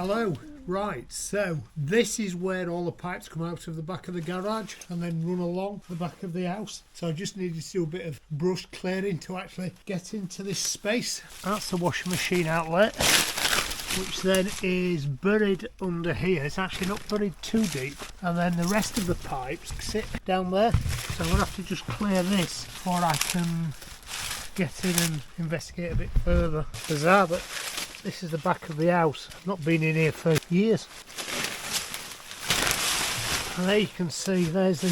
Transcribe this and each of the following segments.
Hello. Right, so this is where all the pipes come out of the back of the garage and then run along the back of the house. So I just needed to do a bit of brush clearing to actually get into this space. That's the washing machine outlet, which then is buried under here. It's actually not buried too deep. And then the rest of the pipes sit down there. So I'm going to have to just clear this before I can get in and investigate a bit further. Bizarre that this is the back of the house. I've not been in here for years. And there you can see, there's the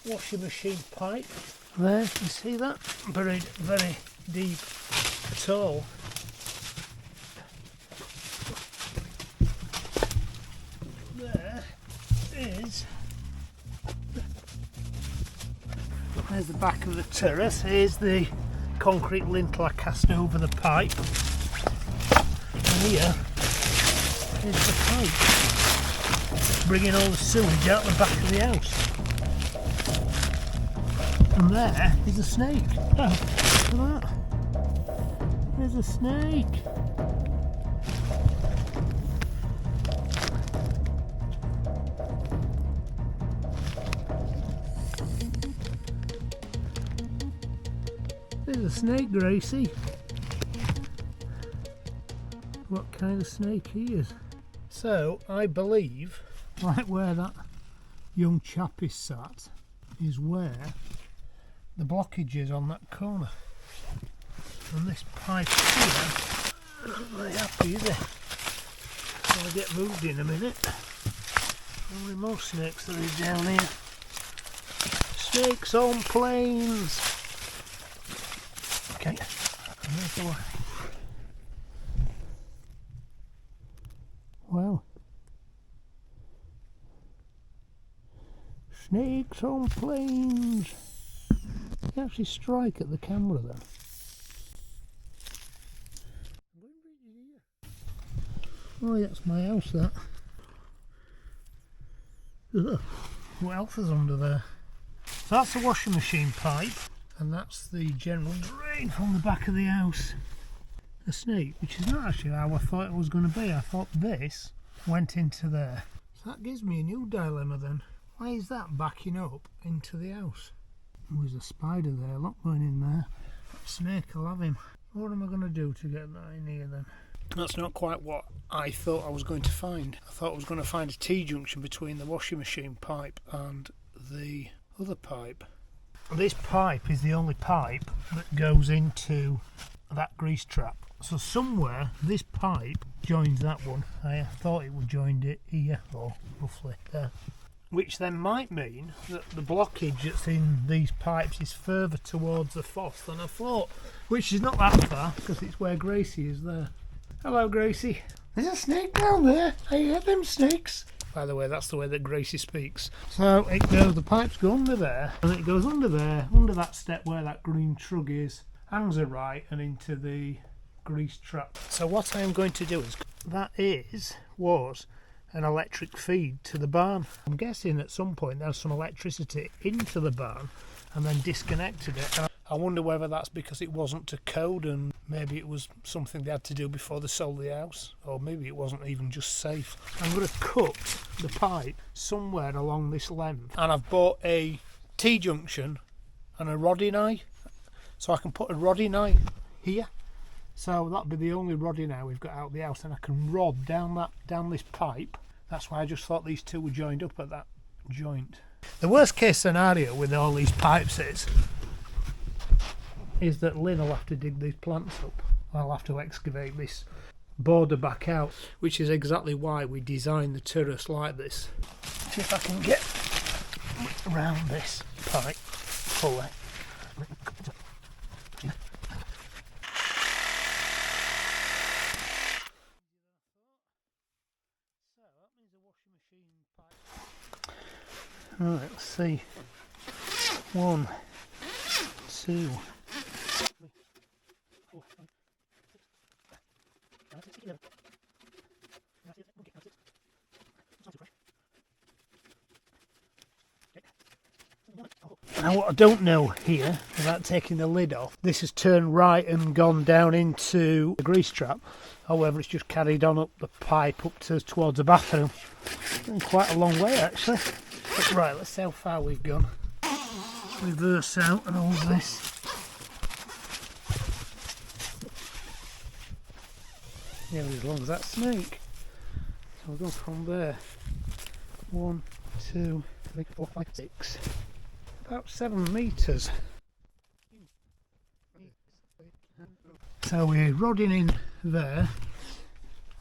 washing machine pipe. There, you can see that? Buried very deep at all. There is... There's the back of the terrace. Here's the concrete lintel I cast over the pipe. And here is the pipe, bringing all the sewage out the back of the house. And there is a snake. Oh, look at that. There's a snake. There's a snake, Gracie. What kind of snake he is? So, I believe, right where that young chap is sat, is where the blockage is on that corner. And this pipe here, not very happy, is it? I'll get moved in a minute. How many more snakes there is down here? Snakes on planes! Okay, well, snakes on planes. You actually strike at the camera then. Oh, that's my house, that. Ugh. What else is under there? So that's the washing machine pipe. And that's the general drain from the back of the house. A snake, which is not actually how I thought it was going to be. I thought this went into there. So that gives me a new dilemma then. Why is that backing up into the house? Oh, there's a spider there, look, going in there. That snake will have him. What am I going to do to get that in here then? That's not quite what I thought I was going to find. I thought I was going to find a T-junction between the washing machine pipe and the other pipe. This pipe is the only pipe that goes into that grease trap. So somewhere this pipe joins that one. I thought it would join it here, or roughly there. Which then might mean that the blockage that's in these pipes is further towards the fosse than I thought. Which is not that far, because it's where Gracie is there. Hello, Gracie. There's a snake down there. I hear them snakes. By the way, that's the way that Gracie speaks. So it goes, the pipes go under there, and it goes under there, under that step where that green trug is, hangs a right and into the grease trap. So what I am going to do is, was an electric feed to the barn. I'm guessing at some point there's some electricity into the barn and then disconnected it. And I wonder whether that's because it wasn't to code and maybe it was something they had to do before they sold the house, or maybe it wasn't even just safe. I'm going to cut the pipe somewhere along this length, and I've bought a T-junction and a rodding eye, so I can put a rodding eye here. So that'll be the only rodding eye we've got out of the house, and I can rod down this pipe. That's why I just thought these two were joined up at that joint. The worst case scenario with all these pipes is that Lynn will have to dig these plants up. I'll have to excavate this border back out, which is exactly why we designed the terrace like this. See if I can get around this pipe fully. Right, let's see. 1, 2. Now what I don't know here, without taking the lid off, this has turned right and gone down into the grease trap. However, it's just carried on up the pipe up towards the bathroom. Been quite a long way actually. But right, let's see how far we've gone. Reverse out and all this. Nearly as long as that snake. So we'll go from there. 1, 2, 3, 4, 5, 6. About 7 metres. So we're rodding in there.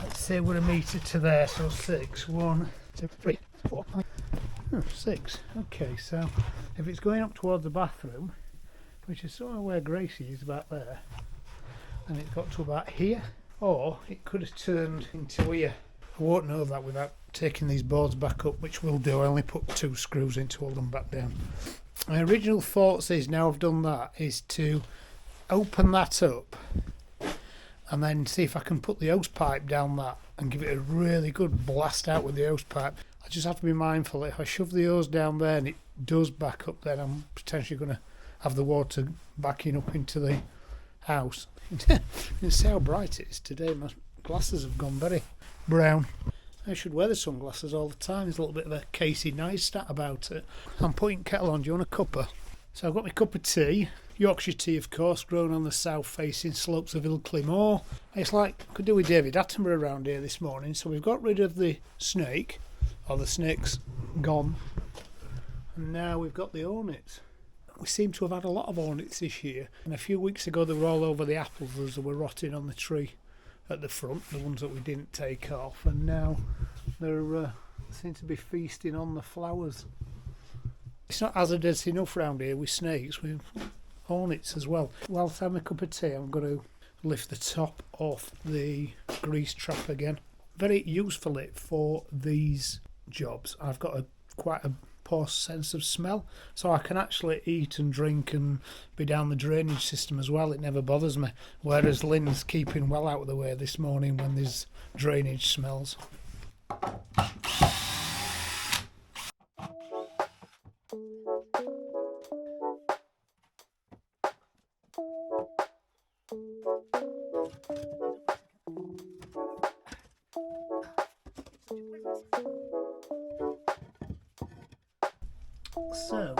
Let's say we're a metre to there, so 6. 1, 2, 3, 4, 5. Oh, 6. Okay, so if it's going up towards the bathroom, which is sort of where Gracie is, about there, and it's got to about here, or it could have turned into here. I won't know that without taking these boards back up, which we'll do. I only put 2 screws in to hold them back down. My original thoughts is, now I've done that, is to open that up and then see if I can put the hose pipe down that and give it a really good blast out with the hose pipe. I just have to be mindful that if I shove the hose down there and it does back up, then I'm potentially going to have the water backing up into the house. You can see how bright it is today. My glasses have gone very brown. I should wear the sunglasses all the time. There's a little bit of a Casey Neistat about it. I'm putting kettle on. Do you want a cuppa? So I've got my cup of tea. Yorkshire tea, of course, grown on the south-facing slopes of Ilkley Moor. It's like I could do with David Attenborough around here this morning. So we've got rid of the snake, or the snake's gone, and now we've got the hornets. We seem to have had a lot of hornets this year, and a few weeks ago they were all over the apples as they were rotting on the tree at the front, the ones that we didn't take off, and now they're seem to be feasting on the flowers. It's not hazardous enough round here with snakes, with hornets as well. Whilst having a cup of tea, I'm going to lift the top off the grease trap again. Very useful it for these jobs. I've got quite a poor sense of smell, so I can actually eat and drink and be down the drainage system as well. It never bothers me, whereas Lynn's keeping well out of the way this morning when there's drainage smells. So,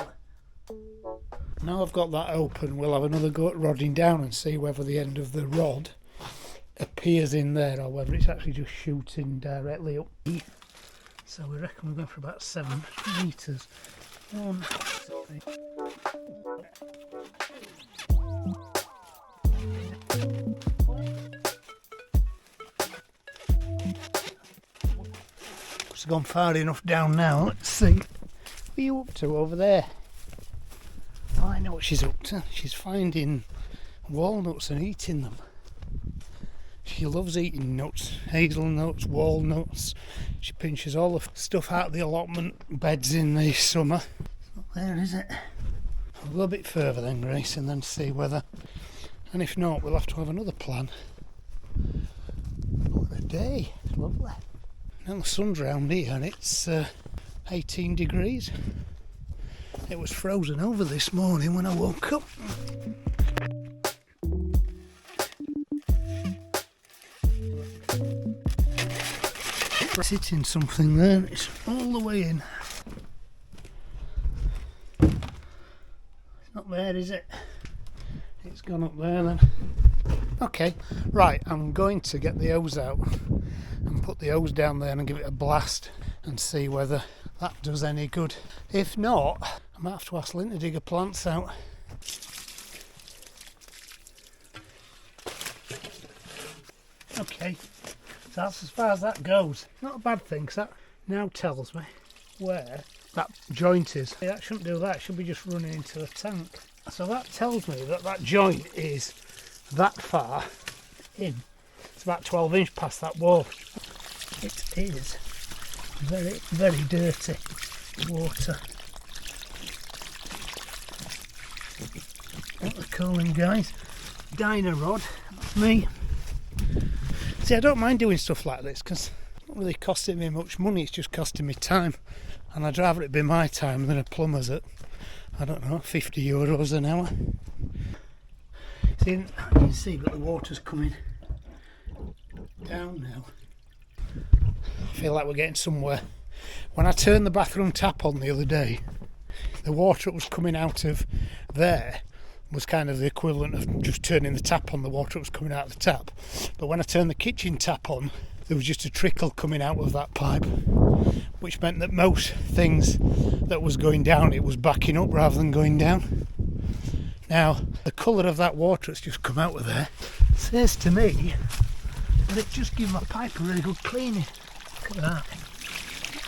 now I've got that open, we'll have another go at rodding down and see whether the end of the rod appears in there or whether it's actually just shooting directly up. So we reckon we're going for about 7 metres. 1, 2, 3. It's gone far enough down now. Let's see. What are you up to over there? Oh, I know what she's up to. She's finding walnuts and eating them. She loves eating nuts, hazelnuts, walnuts. She pinches all the stuff out of the allotment beds in the summer. It's not there, is it? I'll go a bit further then, Grace, and then see whether... And if not, we'll have to have another plan. What a day. It's lovely. Now the sun's round here and it's 18 degrees. It was frozen over this morning when I woke up. It's hitting something there, it's all the way in. It's not there, is it? It's gone up there then. Okay, right, I'm going to get the hose out and put the hose down there and give it a blast and see whether that does any good. If not, I might have to ask Lynn to dig her plants out. Okay, so that's as far as that goes. Not a bad thing, because that now tells me where that joint is. That shouldn't do that, it should be just running into the tank. So that tells me that that joint is that far in. It's about 12 inch past that wall. It is very, very dirty water. What we're calling, guys, diner rod. That's me. See, I don't mind doing stuff like this because it's not really costing me much money, it's just costing me time, and I'd rather it be my time than a plumber's at I don't know, €50 an hour. See, you can see, but the water's coming down now. I feel like we're getting somewhere. When I turned the bathroom tap on the other day, the water that was coming out of there was kind of the equivalent of just turning the tap on, the water that was coming out of the tap. But when I turned the kitchen tap on, there was just a trickle coming out of that pipe, which meant that most things that was going down, it was backing up rather than going down. Now, the colour of that water that's just come out of there says to me that it just gives my pipe a really good cleaning. Look at that.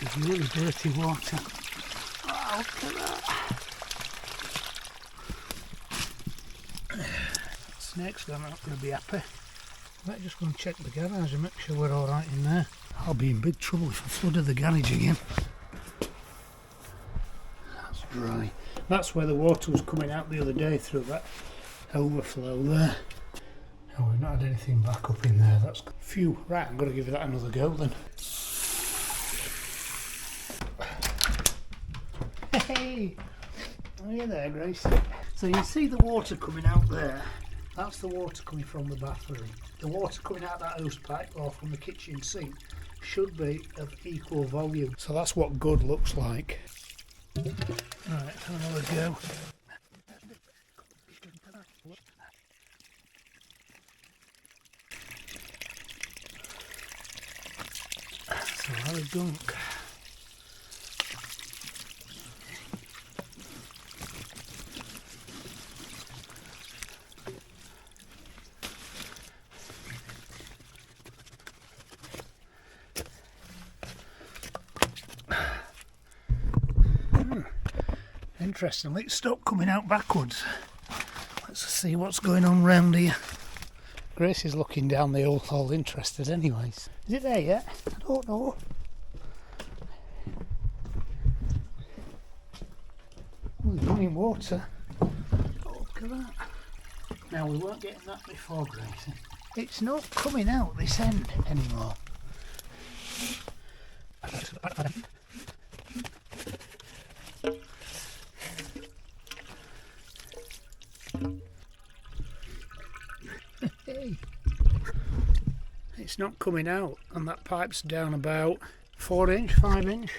It's really dirty water. Oh, look at that. Snakes are not going to be happy. I might just go and check the garage and make sure we're alright in there. I'll be in big trouble if I flooded the garage again. That's dry. That's where the water was coming out the other day, through that overflow there. Oh, we've not had anything back up in there. That's good. Phew. Right, I'm going to give that another go then. Hey! Oh, you there, Grace? So you see the water coming out there. That's the water coming from the bathroom. The water coming out of that hose pipe or from the kitchen sink should be of equal volume. So that's what good looks like. Right, another go. That's a lot of gunk. Interestingly, it stopped coming out backwards. Let's see what's going on round here. Grace is looking down the hole, all interested anyways. Is it there yet? I don't know. Oh, there's running water. Oh, look at that. Now, we weren't getting that before, Gracie. It's not coming out this end anymore. It's not coming out, and that pipe's down about 4 inch, 5 inch.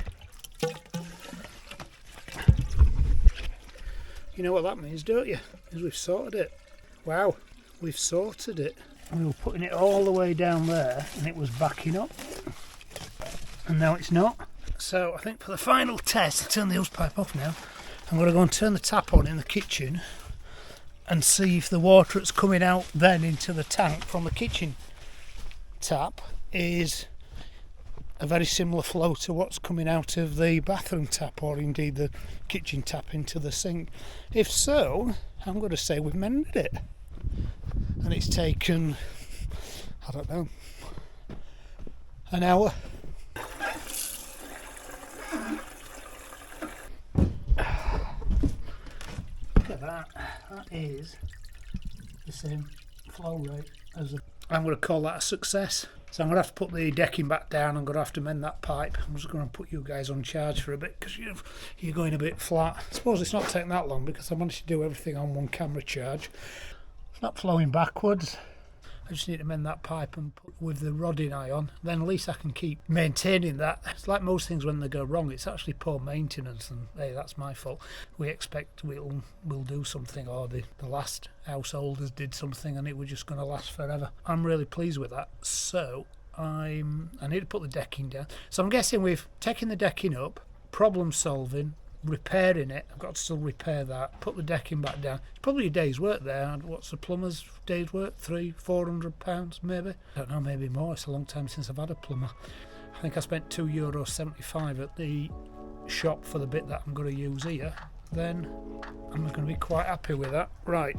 You know what that means, don't you? Is we've sorted it. Wow, we've sorted it. We were putting it all the way down there and it was backing up, and now it's not. So I think for the final test, I'll turn the hose pipe off now. I'm going to go and turn the tap on in the kitchen and see if the water that's coming out then into the tank from the kitchen tap is a very similar flow to what's coming out of the bathroom tap, or indeed the kitchen tap into the sink. If so, I'm going to say we've mended it, and it's taken, I don't know, an hour. Look at that. That is the same flow rate as I'm going to call that a success. So I'm going to have to put the decking back down. I'm going to have to mend that pipe. I'm just going to put you guys on charge for a bit because you're going a bit flat. I suppose it's not taking that long because I managed to do everything on one camera charge. It's not flowing backwards. I just need to mend that pipe and put with the rodding eye on. Then at least I can keep maintaining that. It's like most things when they go wrong, it's actually poor maintenance, and hey, that's my fault. We expect we'll do something, or the last householders did something and it was just going to last forever. I'm really pleased with that. So I need to put the decking down. So I'm guessing we've taken the decking up, problem solving, repairing it. I've got to still repair that, put the decking back down. It's probably a day's work there. And what's the plumber's day's work? £300-400 maybe? I don't know, maybe more. It's a long time since I've had a plumber. I think I spent €2.75 at the shop for the bit that I'm going to use here. Then I'm going to be quite happy with that. Right.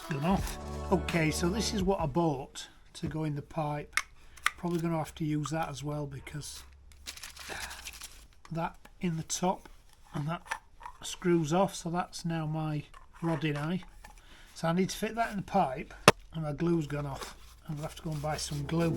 Gone off. Okay, so this is what I bought to go in the pipe. Probably going to have to use that as well, because that in the top and that screws off, so that's now my rodding eye. So I need to fit that in the pipe, and my glue's gone off. I'm going to have to go and buy some glue.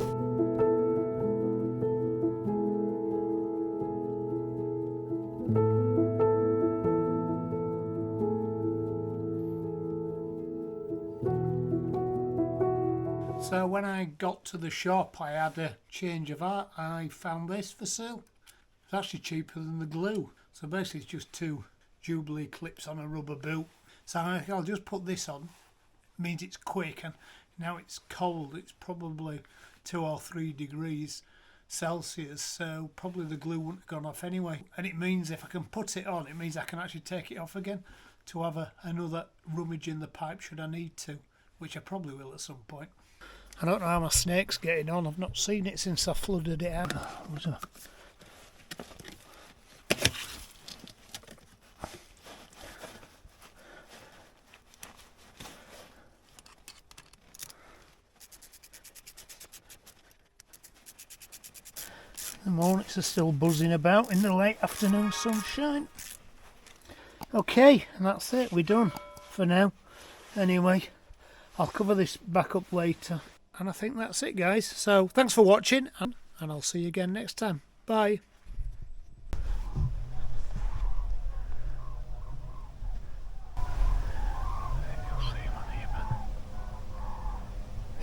So when I got to the shop, I had a change of heart. I found this for sale. It's actually cheaper than the glue. So basically it's just two Jubilee clips on a rubber boot. So I'll just put this on. It means it's quick, and now it's cold. It's probably 2 or 3 degrees Celsius, so probably the glue wouldn't have gone off anyway. And it means if I can put it on, it means I can actually take it off again to have another rummage in the pipe should I need to, which I probably will at some point. I don't know how my snake's getting on. I've not seen it since I flooded it out. The hornets are still buzzing about in the late afternoon sunshine. Okay, and that's it. We're done for now. Anyway, I'll cover this back up later. And I think that's it, guys. So thanks for watching, and I'll see you again next time. Bye.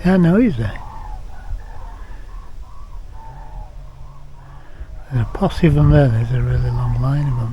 Yeah, I know he's there. There's a posse of them there. There's a really long line of them.